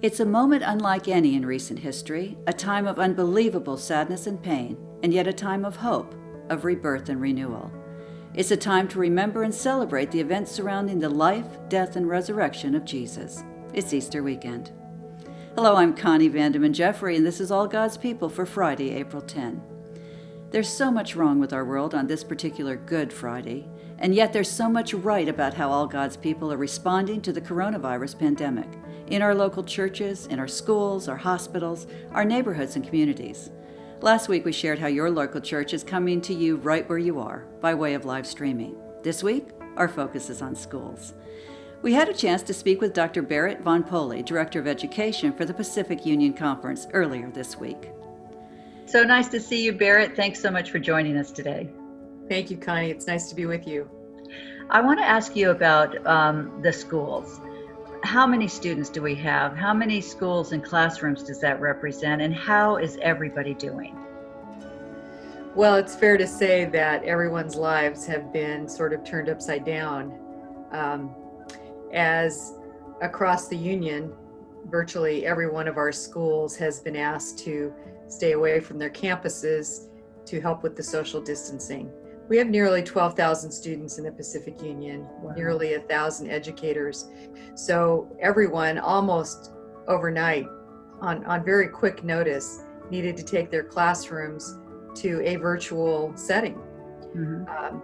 It's a moment unlike any in recent history, a time of unbelievable sadness and pain, and yet a time of hope, of rebirth and renewal. It's a time to remember and celebrate the events surrounding the life, death, and resurrection of Jesus. It's Easter weekend. Hello, I'm Connie Vandeman Jeffrey, and this is All God's People for Friday, April 10. There's so much wrong with our world on this particular Good Friday, and yet there's so much right about how all God's people are responding to the coronavirus pandemic, in our local churches, in our schools, our hospitals, our neighborhoods and communities. Last week we shared how your local church is coming to you right where you are, by way of live streaming. This week, our focus is on schools. We had a chance to speak with Dr. Barrett Von Poli, Director of Education for the Pacific Union Conference, earlier this week. So nice to see you, Barrett. Thanks so much for joining us today. Thank you, Connie. It's nice to be with you. I want to ask you about the schools. How many students do we have? How many schools and classrooms does that represent? And how is everybody doing? Well, it's fair to say that everyone's lives have been sort of turned upside down. As across the union, virtually every one of our schools has been asked to stay away from their campuses to help with the social distancing. We have nearly 12,000 students in the Pacific Union, wow. Nearly 1,000 educators. So everyone almost overnight, on very quick notice, needed to take their classrooms to a virtual setting. Mm-hmm.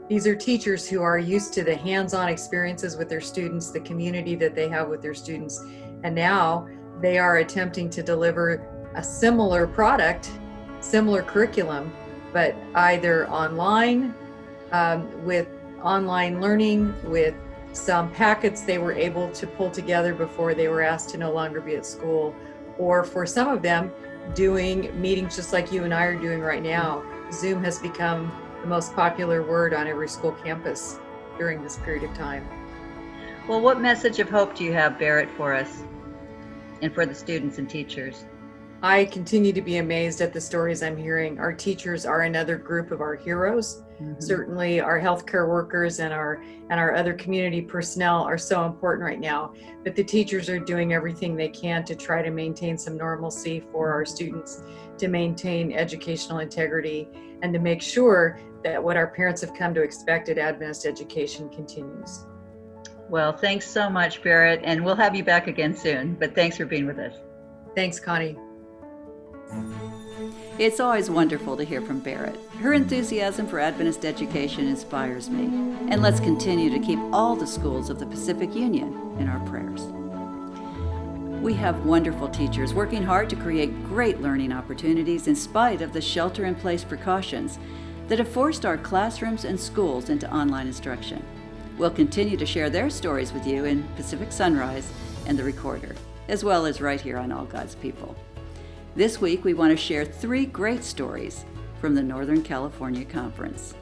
These are teachers who are used to the hands-on experiences with their students, the community that they have with their students, and now they are attempting to deliver a similar product, similar curriculum, but either online, with online learning, with some packets they were able to pull together before they were asked to no longer be at school, or for some of them, doing meetings just like you and I are doing right now. Zoom has become the most popular word on every school campus during this period of time. Well, what message of hope do you have, Barrett, for us and for the students and teachers? I continue to be amazed at the stories I'm hearing. Our teachers are another group of our heroes. Mm-hmm. Certainly our healthcare workers and our other community personnel are so important right now, but the teachers are doing everything they can to try to maintain some normalcy for our students, to maintain educational integrity, and to make sure that what our parents have come to expect at Adventist education continues. Well, thanks so much, Barrett, and we'll have you back again soon, but thanks for being with us. Thanks, Connie. It's always wonderful to hear from Barrett. Her enthusiasm for Adventist education inspires me. And let's continue to keep all the schools of the Pacific Union in our prayers. We have wonderful teachers working hard to create great learning opportunities in spite of the shelter-in-place precautions that have forced our classrooms and schools into online instruction. We'll continue to share their stories with you in Pacific Sunrise and The Recorder, as well as right here on All God's People. This week, we want to share 3 great stories from the Northern California Conference.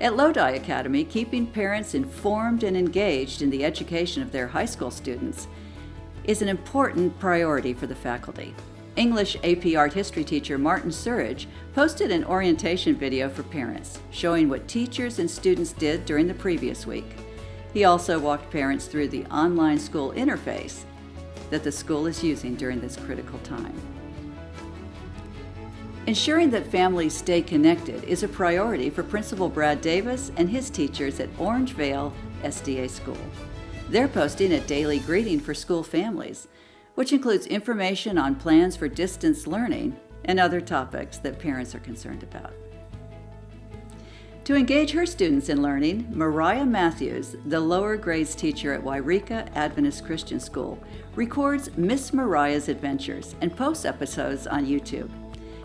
At Lodi Academy, keeping parents informed and engaged in the education of their high school students is an important priority for the faculty. English AP Art History teacher Martin Surridge posted an orientation video for parents, showing what teachers and students did during the previous week. He also walked parents through the online school interface that the school is using during this critical time. Ensuring that families stay connected is a priority for Principal Brad Davis and his teachers at Orangevale SDA School. They're posting a daily greeting for school families, which includes information on plans for distance learning and other topics that parents are concerned about. To engage her students in learning, Meriah Matthews, the lower grades teacher at Yreka Adventist Christian School, records Miss Meriah's adventures and posts episodes on YouTube.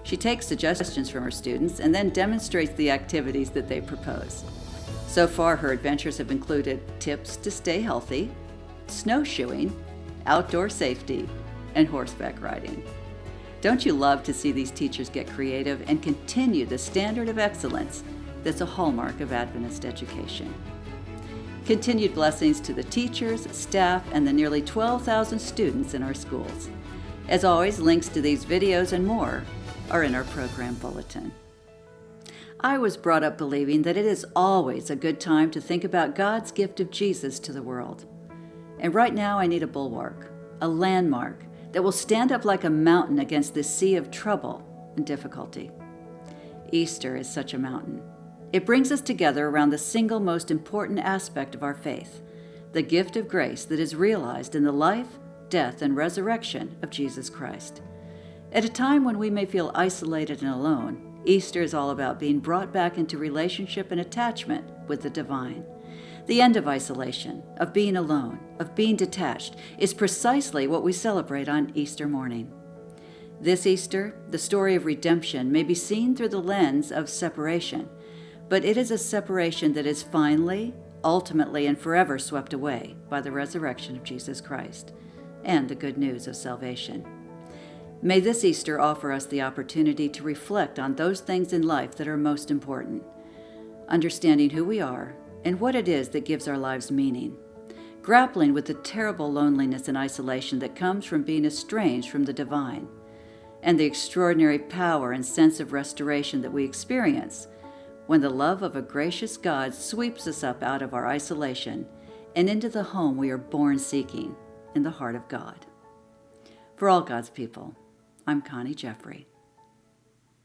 She takes suggestions from her students and then demonstrates the activities that they propose. So far, her adventures have included tips to stay healthy, snowshoeing, outdoor safety, and horseback riding. Don't you love to see these teachers get creative and continue the standard of excellence that's a hallmark of Adventist education? Continued blessings to the teachers, staff, and the nearly 12,000 students in our schools. As always, links to these videos and more are in our program bulletin. I was brought up believing that it is always a good time to think about God's gift of Jesus to the world. And right now I need a bulwark, a landmark that will stand up like a mountain against this sea of trouble and difficulty. Easter is such a mountain. It brings us together around the single most important aspect of our faith, the gift of grace that is realized in the life, death, and resurrection of Jesus Christ. At a time when we may feel isolated and alone, Easter is all about being brought back into relationship and attachment with the divine. The end of isolation, of being alone, of being detached, is precisely what we celebrate on Easter morning. This Easter, the story of redemption may be seen through the lens of separation, but it is a separation that is finally, ultimately, and forever swept away by the resurrection of Jesus Christ and the good news of salvation. May this Easter offer us the opportunity to reflect on those things in life that are most important, understanding who we are and what it is that gives our lives meaning, grappling with the terrible loneliness and isolation that comes from being estranged from the divine, and the extraordinary power and sense of restoration that we experience when the love of a gracious God sweeps us up out of our isolation and into the home we are born seeking, in the heart of God. For all God's people, I'm Connie Jeffrey.